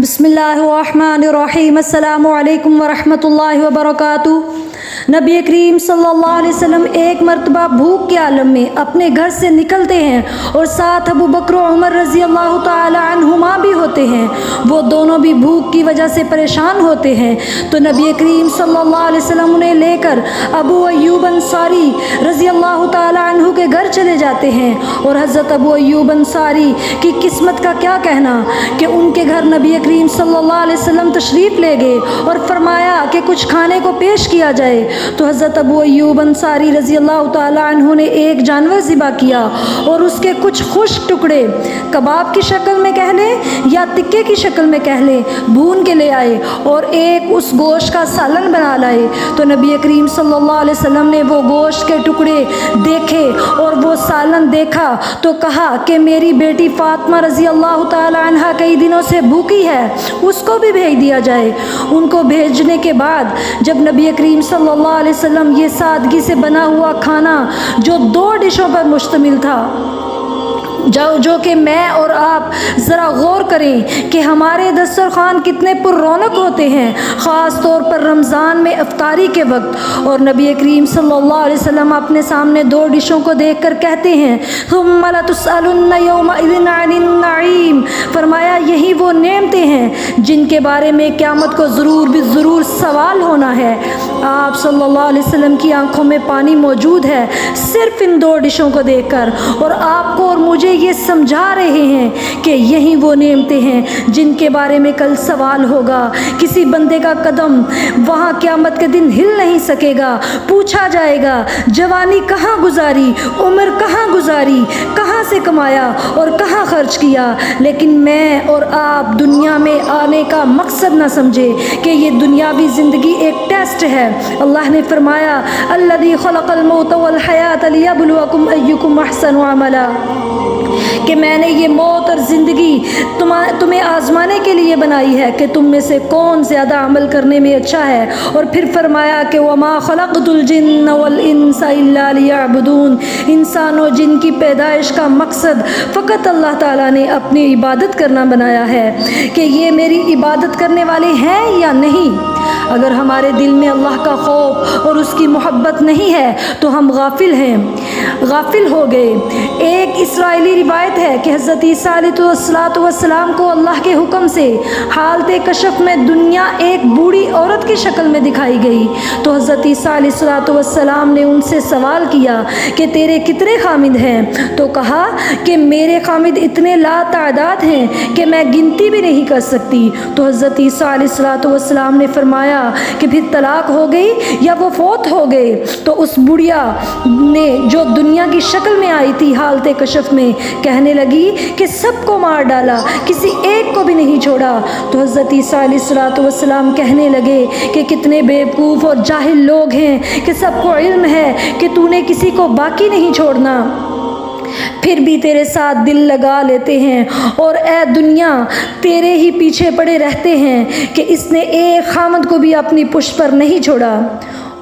بسم اللہ الرحمن الرحیم۔ السلام علیکم ورحمۃ اللہ وبرکاتہ۔ نبی کریم صلی اللہ علیہ وسلم ایک مرتبہ بھوک کے عالم میں اپنے گھر سے نکلتے ہیں اور ساتھ ابو بکر و عمر رضی اللہ تعالی عنہما بھی ہوتے ہیں۔ وہ دونوں بھی بھوک کی وجہ سے پریشان ہوتے ہیں تو نبی کریم صلی اللہ علیہ وسلم انہیں لے کر ابو ایوب انصاری رضی اللہ تعالی عنہ کے گھر چلے جاتے ہیں۔ اور حضرت ابو ایوب انصاری کی قسمت کا کیا کہنا کہ ان کے گھر نبی کریم صلی اللہ علیہ وسلم تشریف لے گئے اور فرمایا کہ کچھ کھانے کو پیش کیا جائے تو حضرت ابو ایوب انصاری رضی اللہ تعالی عنہ نے ایک جانور ذبح کیا اور اس کے کچھ خشک ٹکڑے کباب کی شکل میں کہہ لیں یا تکے کی شکل میں کہہ لیں بھون کے لے آئے اور ایک اس گوشت کا سالن بنا لائے۔ تو نبی کریم صلی اللہ علیہ وسلم نے وہ گوشت کے ٹکڑے دیکھے اور وہ سالن دیکھا تو کہا کہ میری بیٹی فاطمہ رضی اللہ تعالی عنہ کئی دنوں سے بھوکی ہے، اس کو بھی بھیج دیا جائے۔ ان کو بھیجنے کے بعد جب نبی کریم صلی اللہ علیہ وسلم یہ سادگی سے بنا ہوا کھانا جو 2 ڈشوں پر مشتمل تھا جو کہ میں اور آپ ذرا غور کریں کہ ہمارے دسترخوان کتنے پر رونق ہوتے ہیں، خاص طور پر رمضان میں افطاری کے وقت، اور نبی کریم صلی اللہ علیہ وسلم اپنے سامنے 2 ڈشوں کو دیکھ کر کہتے ہیں ثم لتسألن یومئذ عن النعیم، فرمایا یہی وہ نعمتیں ہیں جن کے بارے میں قیامت کو ضرور سوال ہونا ہے۔ آپ صلی اللہ علیہ وسلم کی آنکھوں میں پانی موجود ہے صرف ان 2 ڈشوں کو دیکھ کر، اور آپ کو اور مجھے یہ سمجھا رہے ہیں کہ یہی وہ نعمتیں ہیں جن کے بارے میں کل سوال ہوگا۔ کسی بندے کا قدم وہاں قیامت کے دن ہل نہیں سکے گا، پوچھا جائے گا جوانی کہاں گزاری، عمر کہاں گزاری، کہاں سے کمایا اور کہاں خرچ کیا، لیکن میں اور آپ دنیا میں آنے کا مقصد نہ سمجھے کہ یہ دنیاوی زندگی ایک ٹیسٹ ہے۔ اللہ نے فرمایا الذی خلق الموت والحیات لیبلوکم ایکم احسن عملا، کہ میں نے یہ موت اور زندگی تمہیں آزمانے کے لیے بنائی ہے کہ تم میں سے کون زیادہ عمل کرنے میں اچھا ہے۔ اور پھر فرمایا کہ وما خلقت الجن والانس الا لیعبدون، انسان و جن کی پیدائش کا مقصد فقط اللہ تعالیٰ نے اپنی عبادت کرنا بنایا ہے کہ یہ میری عبادت کرنے والے ہیں یا نہیں۔ اگر ہمارے دل میں اللہ کا خوف اور اس کی محبت نہیں ہے تو ہم غافل ہو گئے۔ ایک اسرائیلی روایت ہے کہ حضرت عیسیٰ علیہ السلام کو اللہ کے حکم سے حالت کشف میں دنیا ایک بوڑھی عورت کی شکل میں دکھائی گئی تو حضرت عیسیٰ علیہ السلام نے ان سے سوال کیا کہ تیرے کتنے خامد ہیں؟ تو کہا کہ میرے خامد اتنے لا تعداد ہیں کہ میں گنتی بھی نہیں کر سکتی۔ تو حضرت عیسیٰ علیہ السلام نے فرمایا کہ پھر طلاق ہو گئی یا وہ فوت ہو گئے؟ تو اس بڑھیا نے جو دنیا کی شکل میں آئی تھی حالت کشف میں کہنے لگی کہ سب کو مار ڈالا، کسی ایک کو بھی نہیں چھوڑا۔ تو حضرت عیسیٰ علیہ السلام کہنے لگے کہ کتنے بیوقوف اور جاہل لوگ ہیں کہ سب کو علم ہے کہ تو نے کسی کو باقی نہیں چھوڑنا، پھر بھی تیرے ساتھ دل لگا لیتے ہیں اور اے دنیا تیرے ہی پیچھے پڑے رہتے ہیں کہ اس نے ایک خامد کو بھی اپنی پشت پر نہیں چھوڑا۔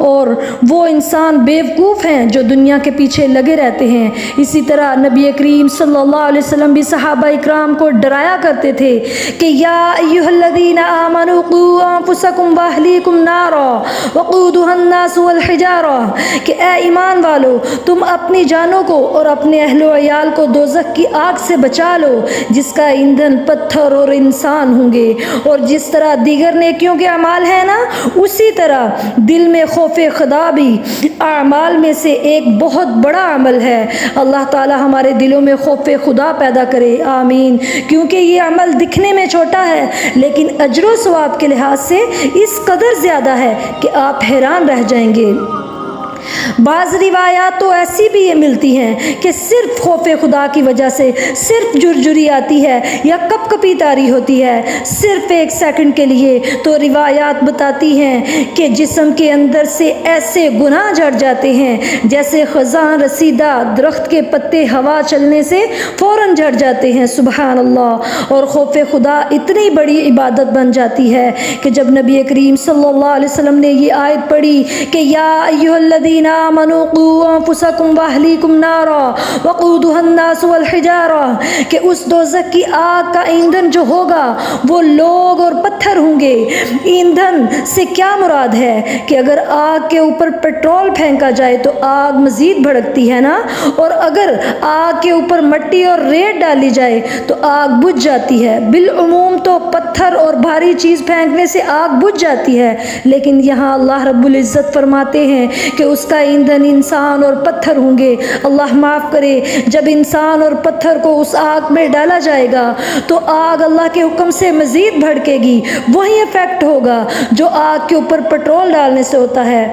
اور وہ انسان بیوقوف ہیں جو دنیا کے پیچھے لگے رہتے ہیں۔ اسی طرح نبی کریم صلی اللہ علیہ وسلم بھی صحابہ اکرام کو ڈرایا کرتے تھے کہ یا ایھا الذین آمنوا قوا انفسکم واہلیکم نارا وقودھا الناس والحجارہ، کہ اے ایمان والو تم اپنی جانوں کو اور اپنے اہل و عیال کو دوزخ کی آگ سے بچا لو جس کا ایندھن پتھر اور انسان ہوں گے۔ اور جس طرح دیگر نیکیوں کے اعمال ہیں نا، اسی طرح دل میں خوف خدا بھی اعمال میں سے ایک بہت بڑا عمل ہے۔ اللہ تعالی ہمارے دلوں میں خوف خدا پیدا کرے، آمین۔ کیونکہ یہ عمل دکھنے میں چھوٹا ہے لیکن اجر و ثواب کے لحاظ سے اس قدر زیادہ ہے کہ آپ حیران رہ جائیں گے۔ بعض روایات تو ایسی بھی ملتی ہیں کہ صرف خوف خدا کی وجہ سے صرف جرجری آتی ہے یا کپ کپی طاری ہوتی ہے صرف 1 سیکنڈ کے لیے۔ تو روایات بتاتی ہیں کہ جسم کے اندر سے ایسے گناہ جھڑ جاتے ہیں جیسے خزاں رسیدہ درخت کے پتے ہوا چلنے سے فوراً جھڑ جاتے ہیں، سبحان اللہ۔ اور خوف خدا اتنی بڑی عبادت بن جاتی ہے کہ جب نبی کریم صلی اللہ علیہ وسلم نے یہ آیت پڑھی کہ یا ایھا الذین الذین آمنوا قوا انفسکم واہلیکم نارا وقودها الناس والحجارہ، کہ اس دوزخ کی آگ کا ایندھن جو ہوگا وہ لوگ اور پتھر ہوں گے۔ ایندھن سے کیا مراد ہے کہ اگر آگ کے اوپر پیٹرول پھینکا جائے تو آگ مزید بھڑکتی ہے نا، اور اگر آگ کے اوپر مٹی اور ریت ڈالی جائے تو آگ بجھ جاتی ہے۔ بالعموم تو پتھر اور بھاری چیز پھینکنے سے آگ بجھ جاتی ہے، لیکن یہاں اللہ رب العزت فرماتے ہیں کہ اس کا ایندھن انسان اور پتھر ہوں گے۔ اللہ معاف کرے، جب انسان اور پتھر کو اس آگ میں ڈالا جائے گا تو آگ اللہ کے حکم سے مزید بھڑکے گی، وہی ایفیکٹ ہوگا جو آگ کے اوپر پیٹرول ڈالنے سے ہوتا ہے۔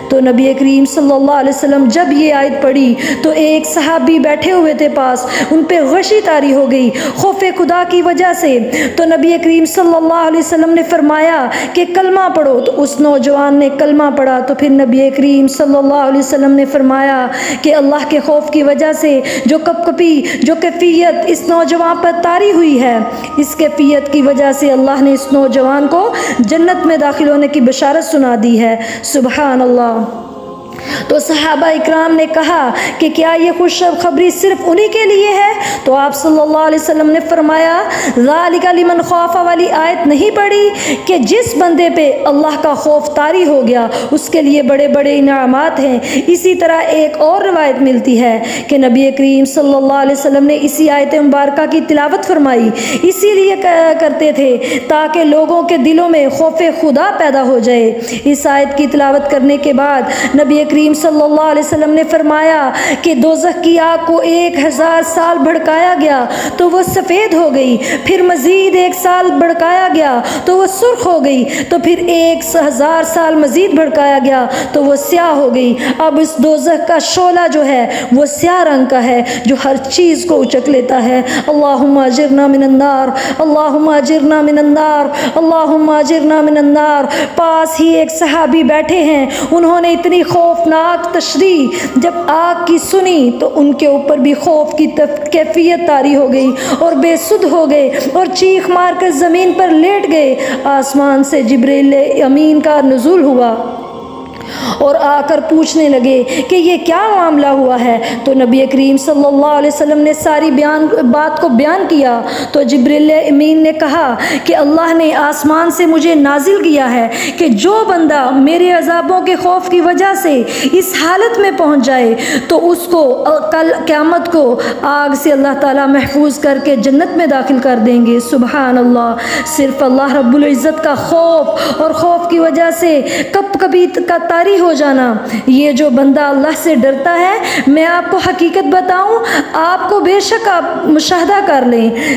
تو نبی کریم صلی اللہ علیہ وسلم جب یہ آیت پڑھی تو ایک صحابی بیٹھے ہوئے تھے پاس، ان پہ غشی طاری ہو گئی خوف خدا کی وجہ سے۔ تو نبی کریم صلی اللہ علیہ وسلم نے فرمایا کہ کلمہ پڑھو، تو اس نوجوان نے کلمہ پڑھا۔ تو پھر نبی کریم صلی اللہ علیہ وسلم نے فرمایا کہ اللہ کے خوف کی وجہ سے جو کپکپی، جو کیفیت اس نوجوان پر طاری ہوئی ہے، اس کیفیت کی وجہ سے اللہ نے اس نوجوان کو جنت میں داخل ہونے کی بشارت سنا دی ہے۔ سبحان اللہ۔ تو صحابہ اکرام نے کہا کہ کیا یہ خوشخبری صرف انہی کے لیے ہے؟ تو آپ صلی اللہ علیہ وسلم نے فرمایا ذالک لمن خاف والی آیت نہیں پڑھی کہ جس بندے پہ اللہ کا خوف طاری ہو گیا اس کے لیے بڑے بڑے انعامات ہیں۔ اسی طرح ایک اور روایت ملتی ہے کہ نبی کریم صلی اللہ علیہ وسلم نے اسی آیت مبارکہ کی تلاوت فرمائی، اسی لیے کرتے تھے تاکہ لوگوں کے دلوں میں خوف خدا پیدا ہو جائے۔ اس آیت کی تلاوت کرنے کے بعد نبی کریم صلی اللہ علیہ وسلم نے فرمایا کہ دوزخ کی آگ کو 1000 سال بھڑکایا گیا تو وہ سفید ہو گئی، پھر مزید 1 سال بھڑکایا گیا تو وہ سرخ ہو گئی، تو پھر 1000 سال مزید بھڑکایا گیا تو وہ سیاہ ہو گئی۔ اب اس دوزخ کا شعلہ جو ہے وہ سیاہ رنگ کا ہے جو ہر چیز کو اچک لیتا ہے۔ اللہم اجرنا من النار، اللہم اجرنا من النار، اللہم اجرنا من النار۔ پاس ہی ایک صحابی بیٹھے ہیں، انہوں نے اتنی خوفناک تشریح جب آگ کی سنی تو ان کے اوپر بھی خوف کی کیفیت طاری ہو گئی اور بے سدھ ہو گئے اور چیخ مار کر زمین پر لیٹ گئے۔ آسمان سے جبریل امین کا نزول ہوا اور آ کر پوچھنے لگے کہ یہ کیا معاملہ ہوا ہے۔ تو نبی کریم صلی اللہ علیہ وسلم نے ساری بات کو بیان کیا۔ تو جبریل امین نے کہا کہ اللہ نے آسمان سے مجھے نازل کیا ہے کہ جو بندہ میرے عذابوں کے خوف کی وجہ سے اس حالت میں پہنچ جائے تو اس کو کل قیامت کو آگ سے اللہ تعالیٰ محفوظ کر کے جنت میں داخل کر دیں گے۔ سبحان اللہ۔ صرف اللہ رب العزت کا خوف اور خوف کی وجہ سے کبھی کا طاری ہو جانا، یہ جو بندہ اللہ سے ڈرتا ہے، میں آپ کو حقیقت بتاؤں، آپ کو بے شک آپ مشاہدہ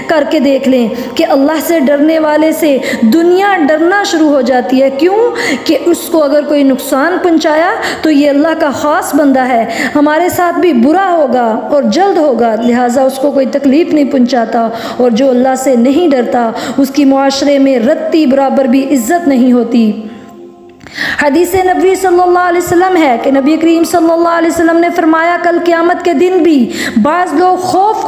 کر کے دیکھ لیں کہ اللہ سے ڈرنے والے سے دنیا ڈرنا شروع ہو جاتی ہے۔ کیوں کہ اس کو اگر کوئی نقصان پہنچایا تو یہ اللہ کا خاص بندہ ہے، ہمارے ساتھ بھی برا ہوگا اور جلد ہوگا، لہٰذا اس کو کوئی تکلیف نہیں پہنچاتا۔ اور جو اللہ سے نہیں ڈرتا اس کی معاشرے میں رتی برابر بھی عزت نہیں ہوتی۔ حدیث نبوی صلی اللہ علیہ وسلم ہے کہ نبی کریم صلی اللہ علیہ وسلم نے فرمایا کل قیامت کے دن بھی بعض لوگ خوف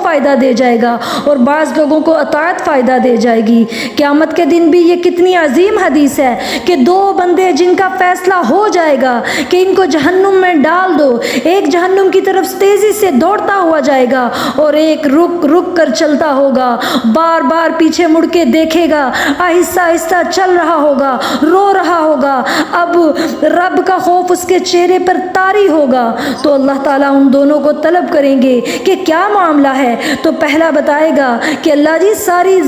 فائدہ دے جائے گا اور بعض لوگوں کو اطاعت فائدہ دے جائے گی۔ قیامت کے دن بھی یہ کتنی عظیم حدیث ہے کہ 2 بندے جن کا فیصلہ ہو جائے گا کہ ان کو جہنم میں ڈال دو، ایک جہنم کی طرف تیزی سے دوڑتا ہوا جائے گا اور ایک رک کر چلتا ہوگا، بار بار پیچھے مڑ کے دیکھے گا، آہستہ آہستہ چل رہا ہوگا، رو رہا ہوگا، اب رب کا خوف اس کے چہرے پر طاری ہوگا۔ تو اللہ تعالیٰ ان دونوں کو طلب کریں گے کہ کیا معاملہ ہے؟ تو پہلا بتائے گا کہ اللہ جی ساری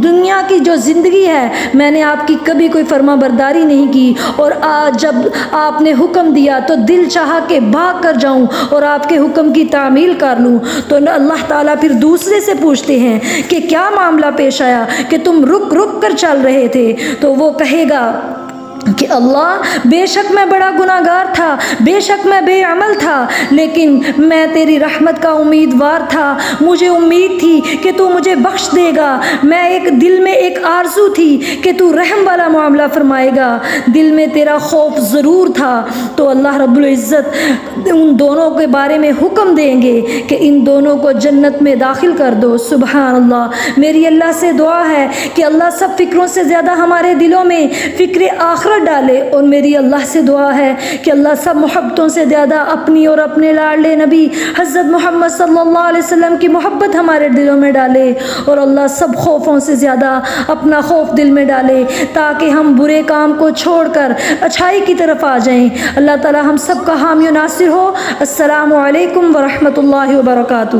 دنیا کی جو زندگی ہے میں نے آپ کی کبھی کوئی فرما برداری نہیں کی، اور آج جب آپ نے حکم دیا تو دل چاہا کہ بھاگ کر جاؤں اور آپ کے حکم کی تعمیل کر لوں۔ تو اللہ تعالیٰ پھر دوسرے سے پوچھتے ہیں کہ کیا معاملہ پیش آیا کہ تم رک کر چل رہے تھے؟ تو وہ کہے گا کہ اللہ بے شک میں بڑا گناہگار تھا، بے شک میں بے عمل تھا، لیکن میں تیری رحمت کا امیدوار تھا، مجھے امید تھی کہ تو مجھے بخش دے گا، میں دل میں ایک آرزو تھی کہ تو رحم والا معاملہ فرمائے گا، دل میں تیرا خوف ضرور تھا۔ تو اللہ رب العزت ان دونوں کے بارے میں حکم دیں گے کہ ان دونوں کو جنت میں داخل کر دو۔ سبحان اللہ۔ میری اللہ سے دعا ہے کہ اللہ سب فکروں سے زیادہ ہمارے دلوں میں فکر آخرت نفرت ڈالے۔ اور میری اللہ سے دعا ہے کہ اللہ سب محبتوں سے زیادہ اپنی اور اپنے لاڈلے نبی حضرت محمد صلی اللہ علیہ وسلم کی محبت ہمارے دلوں میں ڈالے، اور اللہ سب خوفوں سے زیادہ اپنا خوف دل میں ڈالے، تاکہ ہم برے کام کو چھوڑ کر اچھائی کی طرف آ جائیں۔ اللہ تعالی ہم سب کا حامی و ناصر ہو۔ السلام علیکم ورحمۃ اللہ وبرکاتہ۔